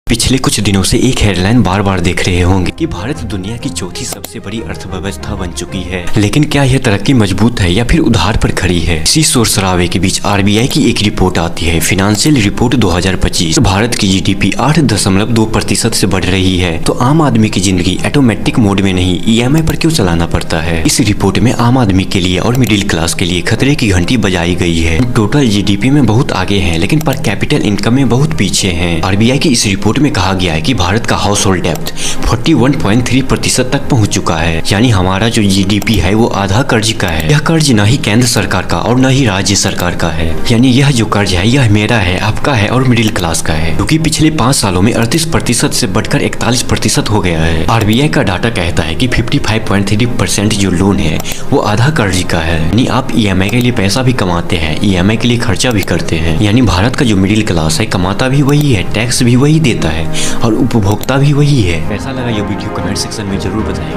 पिछले कुछ दिनों से एक हेडलाइन बार बार देख रहे होंगे कि भारत दुनिया की चौथी सबसे बड़ी अर्थव्यवस्था बन चुकी है। लेकिन क्या यह तरक्की मजबूत है या फिर उधार पर खड़ी है? इसी शोर शराबे के बीच आरबीआई की एक रिपोर्ट आती है, फाइनेंशियल रिपोर्ट 2025। भारत की जीडीपी 8.2% से बढ़ रही है। तो आम आदमी की जिंदगी ऑटोमेटिक मोड में नहीं, ईएमआई पर क्यों चलाना पड़ता है? इस रिपोर्ट में आम आदमी के लिए और मिडिल क्लास के लिए खतरे की घंटी बजाई गई है। टोटल जीडीपी में बहुत आगे हैं, लेकिन पर कैपिटल इनकम में बहुत पीछे हैं। आरबीआई की इस रिपोर्ट में कहा गया है कि भारत का हाउस होल्ड डेप्थ 41.3% तक पहुंच चुका है। यानी हमारा जो जीडीपी है वो आधा कर्ज का है। यह कर्ज न ही केंद्र सरकार का और न ही राज्य सरकार का है। यानी यह जो कर्ज है यह मेरा है, आपका है और मिडिल क्लास का है, क्योंकि पिछले 5 सालों में 38% से बढ़कर 41% हो गया है। आरबीआई का डाटा कहता है कि 55.3% जो लोन है वो आधा कर्ज का है। यानी आप ईएमआई के लिए पैसा भी कमाते हैं, ईएमआई के लिए खर्चा भी करते हैं। यानी भारत का जो मिडिल क्लास है कमाता भी वही है, टैक्स भी वही देता है और उपभोक्ता भी वही है। कैसा लगा ये वीडियो कमेंट सेक्शन में जरूर बताइएगा।